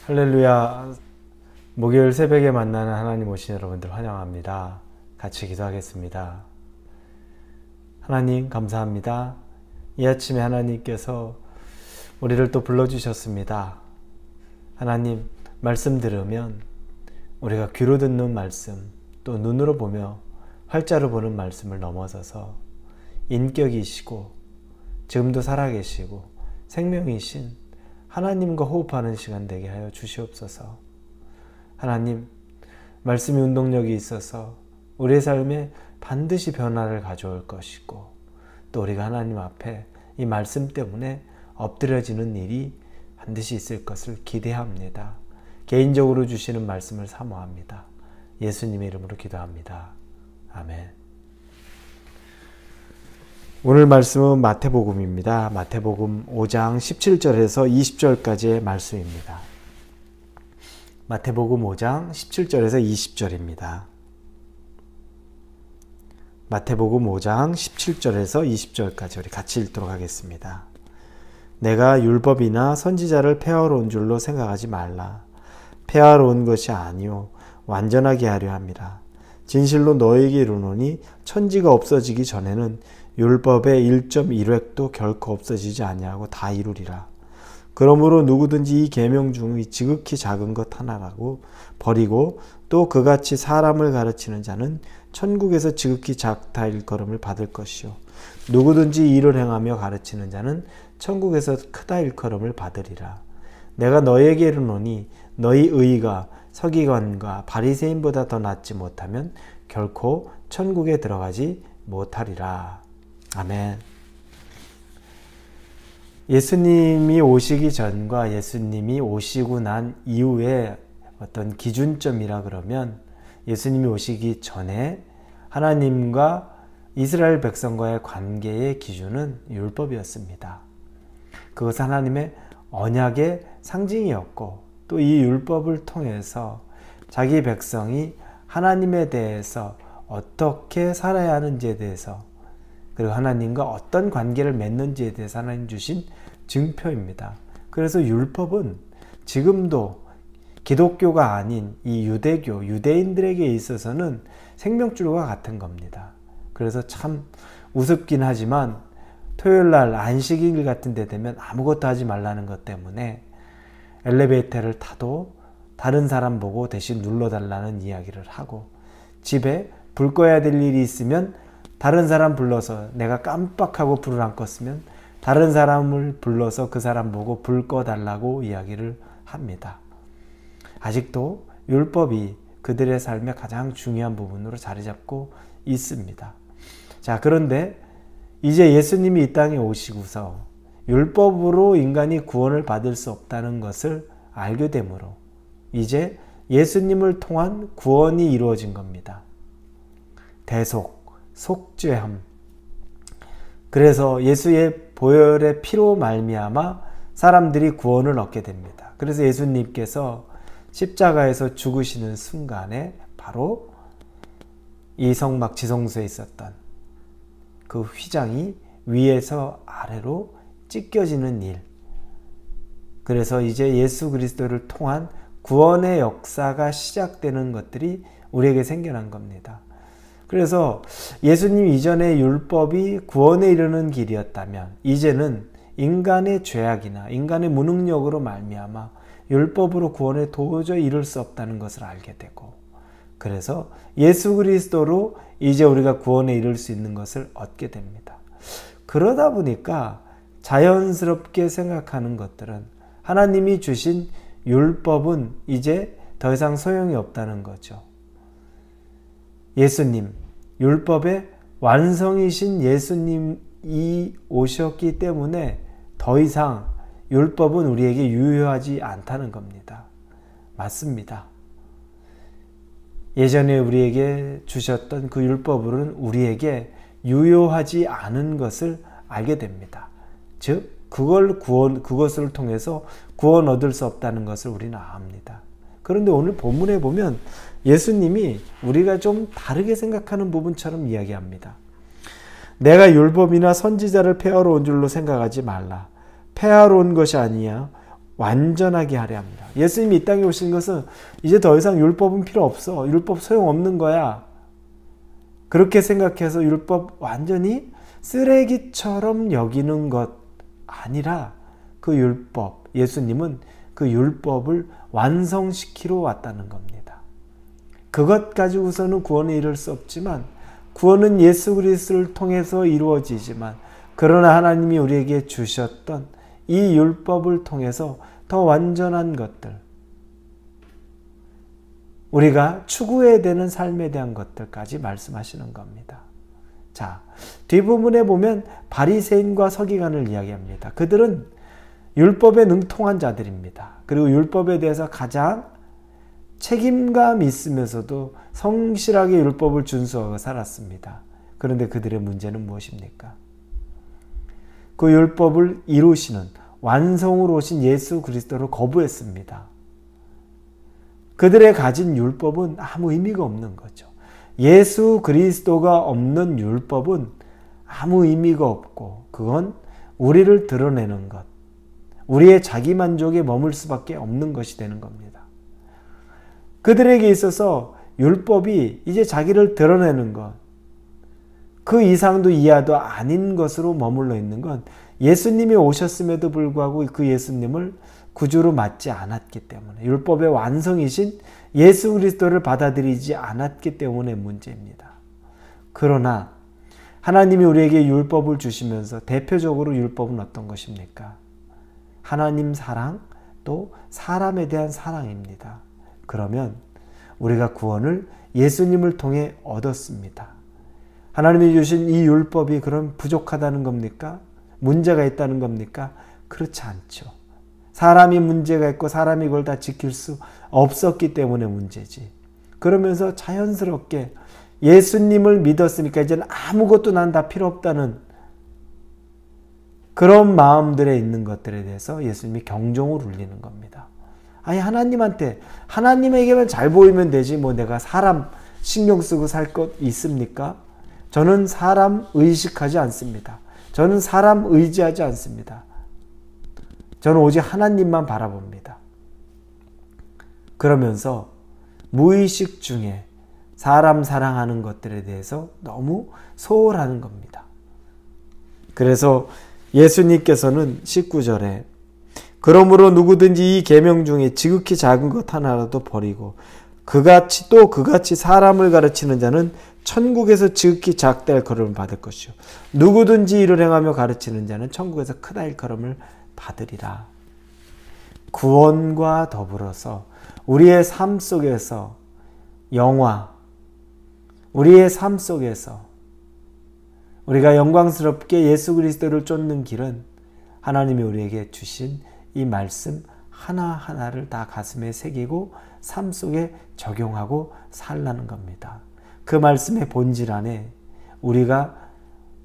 할렐루야. 목요일 새벽에 만나는 하나님 오신 여러분들 환영합니다. 같이 기도하겠습니다. 하나님 감사합니다. 이 아침에 하나님께서 우리를 또 불러주셨습니다. 하나님 말씀 들으면 우리가 귀로 듣는 말씀, 또 눈으로 보며 활자로 보는 말씀을 넘어서서 인격이시고 지금도 살아계시고 생명이신 하나님과 호흡하는 시간 되게 하여 주시옵소서. 하나님, 말씀이 운동력이 있어서 우리의 삶에 반드시 변화를 가져올 것이고, 또 우리가 하나님 앞에 이 말씀 때문에 엎드려지는 일이 반드시 있을 것을 기대합니다. 개인적으로 주시는 말씀을 사모합니다. 예수님의 이름으로 기도합니다. 아멘. 오늘 말씀은 마태복음입니다. 마태복음 5장 17절에서 20절까지의 말씀입니다. 마태복음 5장 17절에서 20절입니다. 마태복음 5장 17절에서 20절까지 우리 같이 읽도록 하겠습니다. 내가 율법이나 선지자를 폐하러 온 줄로 생각하지 말라. 폐하러 온 것이 아니요 완전하게 하려 함이라. 진실로 너에게 이르노니 천지가 없어지기 전에는 율법의 1.1획도 결코 없어지지 아니하고 다 이루리라. 그러므로 누구든지 이 계명 중의 지극히 작은 것 하나라고 버리고 또 그같이 사람을 가르치는 자는 천국에서 지극히 작다 일컬음을 받을 것이요 누구든지 이를 행하며 가르치는 자는 천국에서 크다 일컬음을 받으리라. 내가 너에게 이르노니 너희 의가 서기관과 바리새인보다 더 낫지 못하면 결코 천국에 들어가지 못하리라. 아멘. 예수님이 오시기 전과 예수님이 오시고 난 이후에 어떤 기준점이라 그러면, 예수님이 오시기 전에 하나님과 이스라엘 백성과의 관계의 기준은 율법이었습니다. 그것은 하나님의 언약의 상징이었고, 또 이 율법을 통해서 자기 백성이 하나님에 대해서 어떻게 살아야 하는지에 대해서, 그리고 하나님과 어떤 관계를 맺는지에 대해서 하나님 주신 증표입니다. 그래서 율법은 지금도 기독교가 아닌 이 유대교, 유대인들에게 있어서는 생명줄과 같은 겁니다. 그래서 참 우습긴 하지만 토요일날 안식일 같은 데 되면 아무것도 하지 말라는 것 때문에 엘리베이터를 타도 다른 사람 보고 대신 눌러달라는 이야기를 하고, 집에 불 꺼야 될 일이 있으면 다른 사람 불러서, 내가 깜빡하고 불을 안 껐으면 다른 사람을 불러서 그 사람 보고 불 꺼달라고 이야기를 합니다. 아직도 율법이 그들의 삶의 가장 중요한 부분으로 자리 잡고 있습니다. 자, 그런데 이제 예수님이 이 땅에 오시고서 율법으로 인간이 구원을 받을 수 없다는 것을 알게 되므로 이제 예수님을 통한 구원이 이루어진 겁니다. 대속, 속죄함. 그래서 예수의 보혈의 피로 말미암아 사람들이 구원을 얻게 됩니다. 그래서 예수님께서 십자가에서 죽으시는 순간에 바로 이 성막 지성소에 있었던 그 휘장이 위에서 아래로 찢겨지는 일. 그래서 이제 예수 그리스도를 통한 구원의 역사가 시작되는 것들이 우리에게 생겨난 겁니다. 그래서 예수님 이전의 율법이 구원에 이르는 길이었다면, 이제는 인간의 죄악이나 인간의 무능력으로 말미암아 율법으로 구원에 도저히 이룰 수 없다는 것을 알게 되고, 그래서 예수 그리스도로 이제 우리가 구원에 이룰 수 있는 것을 얻게 됩니다. 그러다 보니까 자연스럽게 생각하는 것들은 하나님이 주신 율법은 이제 더 이상 소용이 없다는 거죠. 예수님, 율법의 완성이신 예수님이 오셨기 때문에 더 이상 율법은 우리에게 유효하지 않다는 겁니다. 맞습니다. 예전에 우리에게 주셨던 그 율법은 우리에게 유효하지 않은 것을 알게 됩니다. 즉, 그것을 통해서 구원 얻을 수 없다는 것을 우리는 압니다. 그런데 오늘 본문에 보면 예수님이 우리가 좀 다르게 생각하는 부분처럼 이야기합니다. 내가 율법이나 선지자를 폐하러 온 줄로 생각하지 말라. 폐하러 온 것이 아니야 완전하게 하려 합니다. 예수님이 이 땅에 오신 것은 이제 더 이상 율법은 필요 없어. 율법 소용없는 거야. 그렇게 생각해서 율법 완전히 쓰레기처럼 여기는 것 아니라 그 율법, 예수님은 그 율법을 완성시키러 왔다는 겁니다. 그것 가지고서는 구원에 이를 수 없지만 구원은 예수 그리스도를 통해서 이루어지지만 그러나 하나님이 우리에게 주셨던 이 율법을 통해서 더 완전한 것들, 우리가 추구해야 되는 삶에 대한 것들까지 말씀하시는 겁니다. 자, 뒷부분에 보면 바리새인과 서기관을 이야기합니다. 그들은 율법에 능통한 자들입니다. 그리고 율법에 대해서 가장 책임감 있으면서도 성실하게 율법을 준수하고 살았습니다. 그런데 그들의 문제는 무엇입니까? 그 율법을 이루시는 완성으로 오신 예수 그리스도를 거부했습니다. 그들의 가진 율법은 아무 의미가 없는 거죠. 예수 그리스도가 없는 율법은 아무 의미가 없고 그건 우리를 드러내는 것, 우리의 자기만족에 머물 수밖에 없는 것이 되는 겁니다. 그들에게 있어서 율법이 이제 자기를 드러내는 것, 그 이상도 이하도 아닌 것으로 머물러 있는 건 예수님이 오셨음에도 불구하고 그 예수님을 구주로 맞지 않았기 때문에, 율법의 완성이신 예수 그리스도를 받아들이지 않았기 때문에 문제입니다. 그러나 하나님이 우리에게 율법을 주시면서 대표적으로 율법은 어떤 것입니까? 하나님 사랑, 또 사람에 대한 사랑입니다. 그러면 우리가 구원을 예수님을 통해 얻었습니다. 하나님이 주신 이 율법이 그럼 부족하다는 겁니까? 문제가 있다는 겁니까? 그렇지 않죠. 사람이 문제가 있고 사람이 이걸 다 지킬 수 없었기 때문에 문제지. 그러면서 자연스럽게 예수님을 믿었으니까 이제는 아무것도 난 다 필요 없다는 그런 마음들에 있는 것들에 대해서 예수님이 경종을 울리는 겁니다. 아니, 하나님에게만 잘 보이면 되지 뭐 내가 사람 신경 쓰고 살 것 있습니까? 저는 사람 의식하지 않습니다. 저는 사람 의지하지 않습니다. 저는 오직 하나님만 바라봅니다. 그러면서 무의식 중에 사람 사랑하는 것들에 대해서 너무 소홀하는 겁니다. 그래서 예수님께서는 19절에 그러므로 누구든지 이 계명 중에 지극히 작은 것 하나라도 버리고 그같이 사람을 가르치는 자는 천국에서 지극히 작다 일컬음을 받을 것이요 누구든지 이를 행하며 가르치는 자는 천국에서 크다 일컬음을 받으리라. 구원과 더불어서 우리의 삶 속에서 우리의 삶 속에서 우리가 영광스럽게 예수 그리스도를 쫓는 길은 하나님이 우리에게 주신 이 말씀 하나하나를 다 가슴에 새기고 삶 속에 적용하고 살라는 겁니다. 그 말씀의 본질 안에 우리가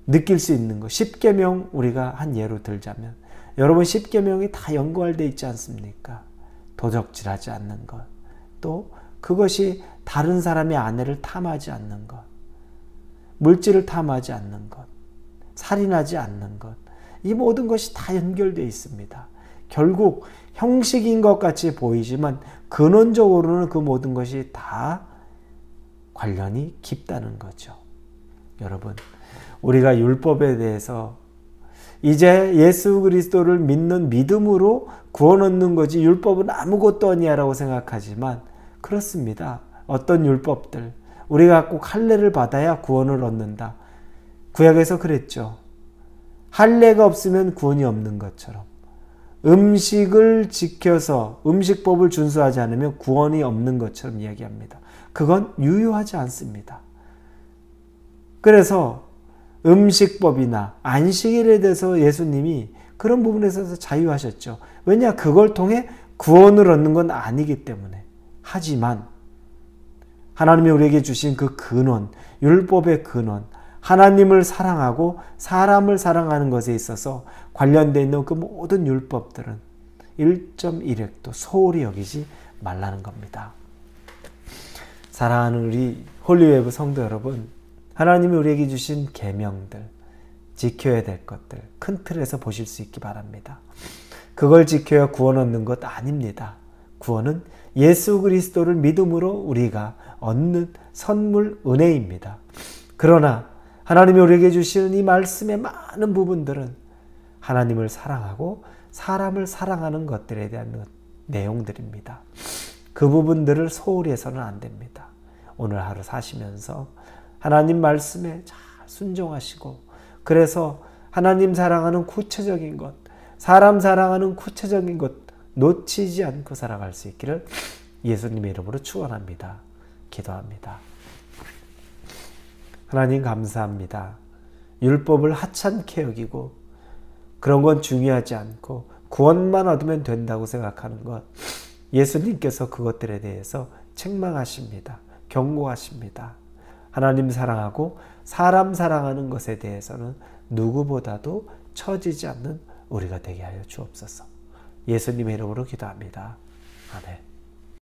느낄 수 있는 것, 십계명 우리가 한 예로 들자면 여러분 십계명이 다 연결되어 있지 않습니까? 도적질하지 않는 것, 또 그것이 다른 사람의 아내를 탐하지 않는 것, 물질을 탐하지 않는 것, 살인하지 않는 것, 이 모든 것이 다 연결되어 있습니다. 결국 형식인 것 같이 보이지만 근원적으로는 그 모든 것이 다 관련이 깊다는 거죠. 여러분, 우리가 율법에 대해서 이제 예수 그리스도를 믿는 믿음으로 구원 얻는 거지 율법은 아무것도 아니야라고 생각하지만 그렇습니다. 어떤 율법들 우리가 꼭 할례를 받아야 구원을 얻는다. 구약에서 그랬죠. 할례가 없으면 구원이 없는 것처럼 음식을 지켜서 음식법을 준수하지 않으면 구원이 없는 것처럼 이야기합니다. 그건 유효하지 않습니다. 그래서 음식법이나 안식일에 대해서 예수님이 그런 부분에 있어서 자유하셨죠. 왜냐? 그걸 통해 구원을 얻는 건 아니기 때문에. 하지만 하나님이 우리에게 주신 그 근원, 율법의 근원, 하나님을 사랑하고 사람을 사랑하는 것에 있어서 관련되어 있는 그 모든 율법들은 1.1획도 소홀히 여기지 말라는 겁니다. 사랑하는 우리 홀리웨브 성도 여러분, 하나님이 우리에게 주신 계명들, 지켜야 될 것들 큰 틀에서 보실 수 있기 바랍니다. 그걸 지켜야 구원 얻는 것 아닙니다. 구원은 예수 그리스도를 믿음으로 우리가 얻는 선물, 은혜입니다. 그러나 하나님이 우리에게 주시는 이 말씀의 많은 부분들은 하나님을 사랑하고 사람을 사랑하는 것들에 대한 내용들입니다. 그 부분들을 소홀히 해서는 안 됩니다. 오늘 하루 사시면서 하나님 말씀에 잘 순종하시고, 그래서 하나님 사랑하는 구체적인 것, 사람 사랑하는 구체적인 것 놓치지 않고 살아갈 수 있기를 예수님의 이름으로 축원합니다. 기도합니다. 하나님 감사합니다. 율법을 하찮게 여기고 그런 건 중요하지 않고 구원만 얻으면 된다고 생각하는 것, 예수님께서 그것들에 대해서 책망하십니다. 경고하십니다. 하나님 사랑하고 사람 사랑하는 것에 대해서는 누구보다도 처지지 않는 우리가 되게 하여 주옵소서. 예수님의 이름으로 기도합니다. 아멘.